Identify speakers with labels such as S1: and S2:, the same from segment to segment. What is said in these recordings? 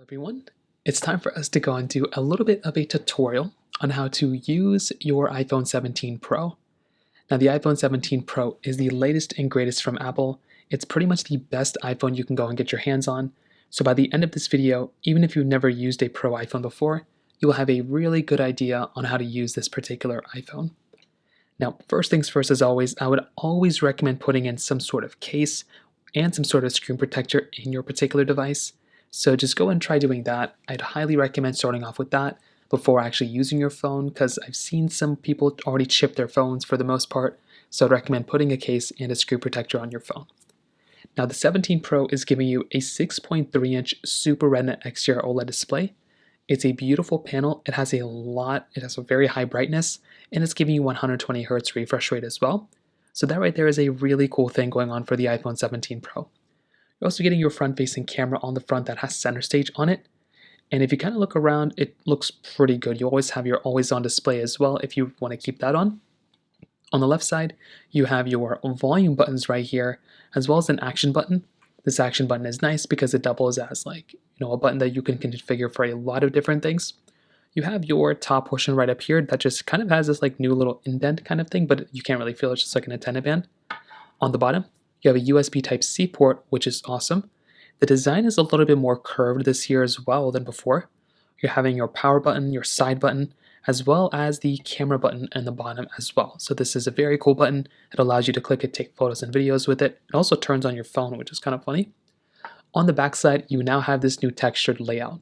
S1: Everyone, it's time for us to go and do a little bit of a tutorial on how to use your iPhone 17 Pro. Now the iPhone 17 Pro is the latest and greatest from Apple. It's pretty much the best iPhone you can go and get your hands on. So by the end of this video, even if you've never used a Pro iPhone before, you will have a really good idea on how to use this particular iPhone. Now, first things first, as always, I would always recommend putting in some sort of case and some sort of screen protector in your particular device. So just go and try doing that. I'd highly recommend starting off with that before actually using your phone, because I've seen some people already chip their phones for the most part. So I'd recommend putting a case and a screen protector on your phone. Now the 17 Pro is giving you a 6.3-inch Super Retina XDR OLED display. It's a beautiful panel. It has a very high brightness, and it's giving you 120 Hz refresh rate as well. So that right there is a really cool thing going on for the iPhone 17 Pro. You're also getting your front-facing camera on the front that has center stage on it. And if you kind of look around, it looks pretty good. You always have your always-on display as well if you want to keep that on. On the left side, you have your volume buttons right here, as well as an action button. This action button is nice because it doubles as a button that you can configure for a lot of different things. You have your top portion right up here that just kind of has this new little indent kind of thing, but you can't really feel it. It's just like an antenna band. On the bottom, you have a USB Type-C port, which is awesome. The design is a little bit more curved this year as well than before. You're having your power button, your side button, as well as the camera button in the bottom as well. So this is a very cool button. It allows you to click it, take photos and videos with it. It also turns on your phone, which is kind of funny. On the back side, you now have this new textured layout.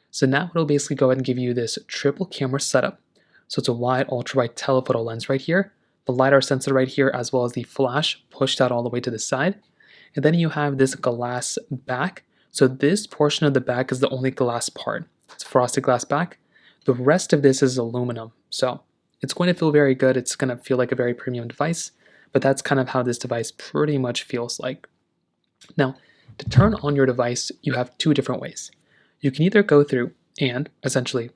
S1: So now it'll basically go ahead and give you this triple camera setup. So it's a wide ultra-wide telephoto lens right here, the LiDAR sensor right here, as well as the flash pushed out all the way to the side. And then you have this glass back. So this portion of the back is the only glass part. It's frosted glass back. The rest of this is aluminum. So it's going to feel very good. It's going to feel like a very premium device, but that's kind of how this device pretty much feels like. Now, to turn on your device, you have two different ways. You can either go through and essentially,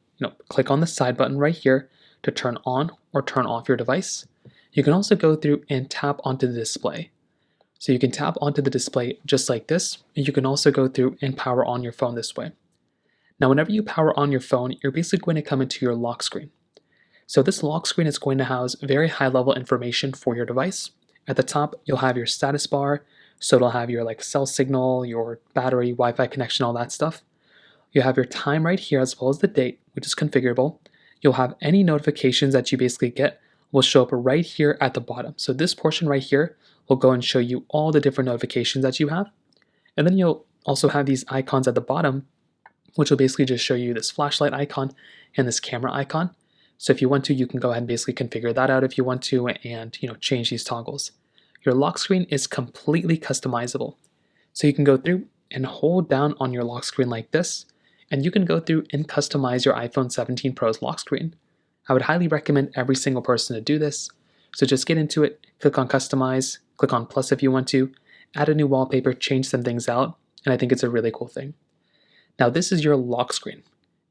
S1: click on the side button right here to turn on or turn off your device. You can also go through and tap onto the display. So you can tap onto the display just like this, and you can also go through and power on your phone this way. Now, whenever you power on your phone, you're basically going to come into your lock screen. So this lock screen is going to house very high-level information for your device. At the top, you'll have your status bar, so it'll have your cell signal, your battery, Wi-Fi connection, all that stuff. You have your time right here as well as the date, which is configurable. You'll have any notifications that you basically get will show up right here at the bottom. So this portion right here will go and show you all the different notifications that you have. And then you'll also have these icons at the bottom, which will basically just show you this flashlight icon and this camera icon. So if you want to, you can go ahead and basically configure that out if you want to and change these toggles. Your lock screen is completely customizable. So you can go through and hold down on your lock screen like this, and you can go through and customize your iPhone 17 Pro's lock screen. I would highly recommend every single person to do this. So just get into it, click on customize, click on plus if you want to, add a new wallpaper, change some things out, and I think it's a really cool thing. Now this is your lock screen.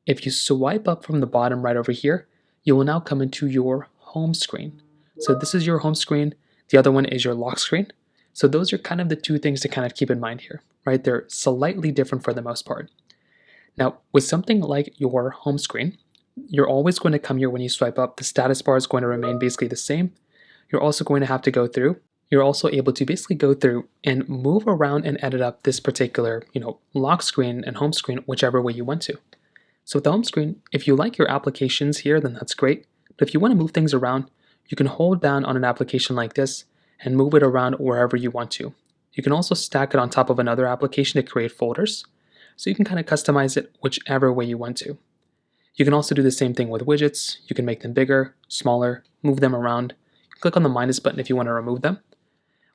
S1: If you swipe up from the bottom right over here, you will now come into your home screen. So this is your home screen. The other one is your lock screen. So those are kind of the two things to kind of keep in mind here, right? They're slightly different for the most part. Now with something like your home screen, you're always going to come here when you swipe up. The status bar is going to remain basically the same. You're also going to have to go through. You're also able to basically go through and move around and edit up this particular, lock screen and home screen, whichever way you want to. So with the home screen, if you like your applications here, then that's great. But if you want to move things around, you can hold down on an application like this and move it around wherever you want to. You can also stack it on top of another application to create folders. So you can kind of customize it whichever way you want to. You can also do the same thing with widgets. You can make them bigger, smaller, move them around. Click on the minus button if you want to remove them.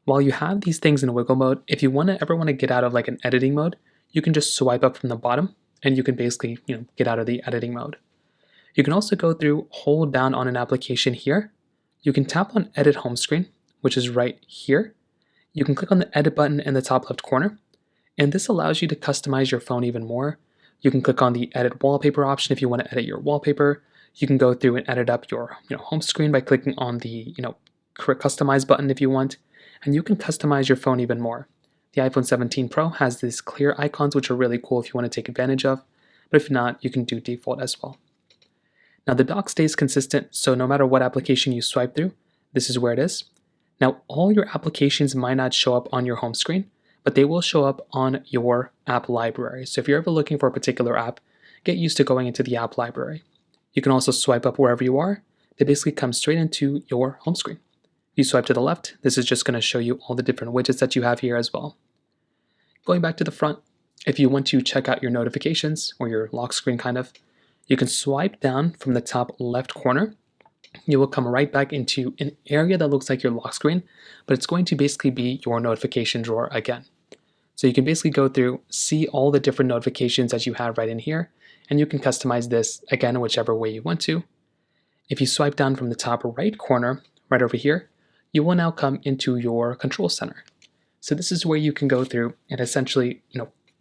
S1: While you have these things in wiggle mode, if you ever want to get out of an editing mode, you can just swipe up from the bottom and you can basically get out of the editing mode. You can also go through, hold down on an application here. You can tap on edit home screen, which is right here. You can click on the edit button in the top left corner, and this allows you to customize your phone even more. You can click on the edit wallpaper option if you want to edit your wallpaper. You can go through and edit up your home screen by clicking on the customize button if you want, and you can customize your phone even more. The iPhone 17 Pro has these clear icons, which are really cool if you want to take advantage of. but if not, you can do default as well. Now the dock stays consistent, so no matter what application you swipe through, this is where it is. Now all your applications might not show up on your home screen, but they will show up on your app library. So if you're ever looking for a particular app, get used to going into the app library. You can also swipe up wherever you are. They basically come straight into your home screen. If you swipe to the left, this is just going to show you all the different widgets that you have here as well. Going back to the front, if you want to check out your notifications or your lock screen kind of, you can swipe down from the top left corner. You will come right back into an area that looks like your lock screen, but it's going to basically be your notification drawer again. So you can basically go through, see all the different notifications that you have right in here, and you can customize this again whichever way you want to. If you swipe down from the top right corner, right over here, you will now come into your control center. So this is where you can go through and essentially,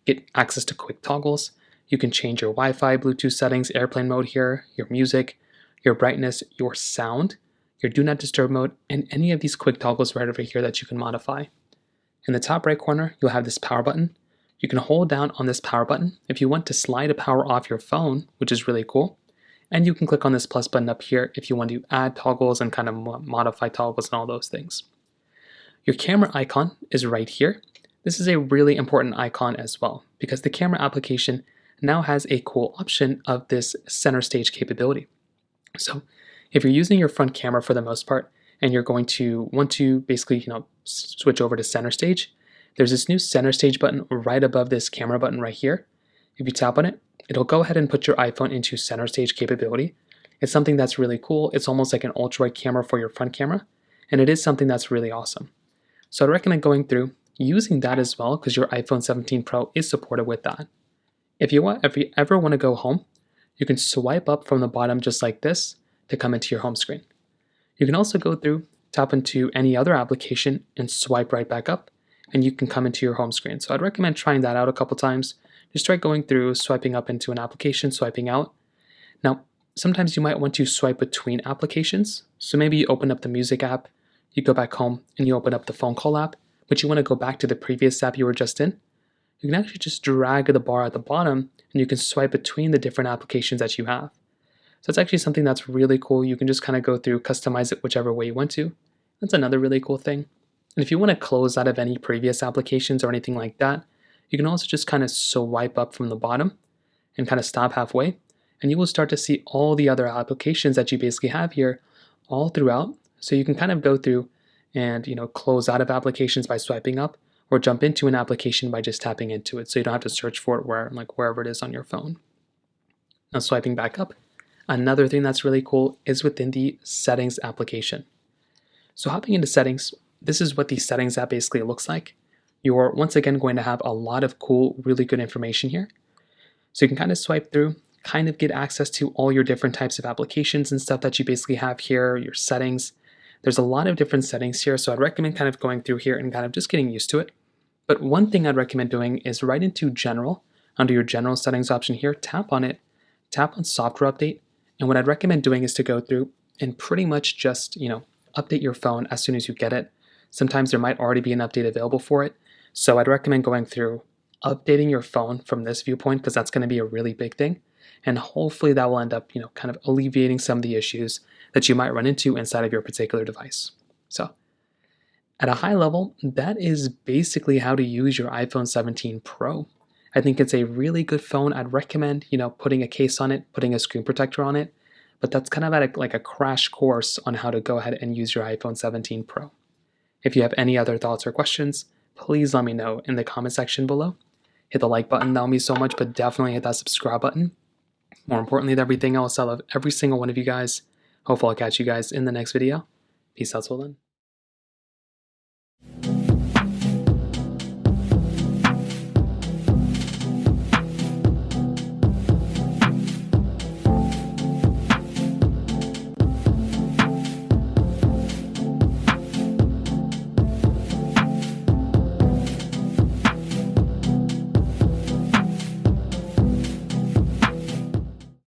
S1: get access to quick toggles. You can change your Wi-Fi, Bluetooth settings, airplane mode here, your music, your brightness, your sound, your do not disturb mode, and any of these quick toggles right over here that you can modify. In the top right corner, you'll have this power button. You can hold down on this power button if you want to slide a power off your phone, which is really cool. And you can click on this plus button up here if you want to add toggles and kind of modify toggles and all those things. Your camera icon is right here. This is a really important icon as well because the camera application now has a cool option of this center stage capability. So if you're using your front camera for the most part and you're going to want to basically switch over to center stage, there's this new center stage button right above this camera button right here. If you tap on it, it'll go ahead and put your iPhone into center stage capability. It's something that's really cool. It's almost like an ultra-wide camera for your front camera, and it is something that's really awesome. So I'd recommend going through, using that as well because your iPhone 17 Pro is supported with that. If you ever want to go home, you can swipe up from the bottom just like this to come into your home screen. You can also go through, tap into any other application and swipe right back up, and you can come into your home screen. So I'd recommend trying that out a couple times. Just try going through, swiping up into an application, swiping out. Now, sometimes you might want to swipe between applications. So maybe you open up the music app, you go back home, and you open up the phone call app, but you want to go back to the previous app you were just in. You can actually just drag the bar at the bottom, and you can swipe between the different applications that you have. So it's actually something that's really cool. You can just kind of go through, customize it whichever way you want to. That's another really cool thing. And if you want to close out of any previous applications or anything like that, you can also just kind of swipe up from the bottom and kind of stop halfway, and you will start to see all the other applications that you basically have here all throughout. So you can kind of go through and close out of applications by swiping up, or jump into an application by just tapping into it, so you don't have to search for it wherever it is on your phone. Now swiping back up, another thing that's really cool is within the settings application. So hopping into settings, this is what the settings app basically looks like. You're once again going to have a lot of cool, really good information here. So you can kind of swipe through, kind of get access to all your different types of applications and stuff that you basically have here, your settings. There's a lot of different settings here, so I'd recommend kind of going through here and kind of just getting used to it. But one thing I'd recommend doing is right into General, under your General settings option here, tap on it, tap on Software Update, and what I'd recommend doing is to go through and pretty much just, update your phone as soon as you get it. Sometimes there might already be an update available for it, so I'd recommend going through, updating your phone from this viewpoint because that's going to be a really big thing, and hopefully that will end up, kind of alleviating some of the issues that you might run into inside of your particular device. So at a high level, that is basically how to use your iPhone 17 Pro. I think it's a really good phone. I'd recommend, putting a case on it, putting a screen protector on it, but that's kind of at like a crash course on how to go ahead and use your iPhone 17 Pro. If you have any other thoughts or questions, please let me know in the comment section below. Hit the like button, that would mean so much, but definitely hit that subscribe button. More importantly than everything else, I love every single one of you guys. Hopefully I'll catch you guys in the next video. Peace out till then.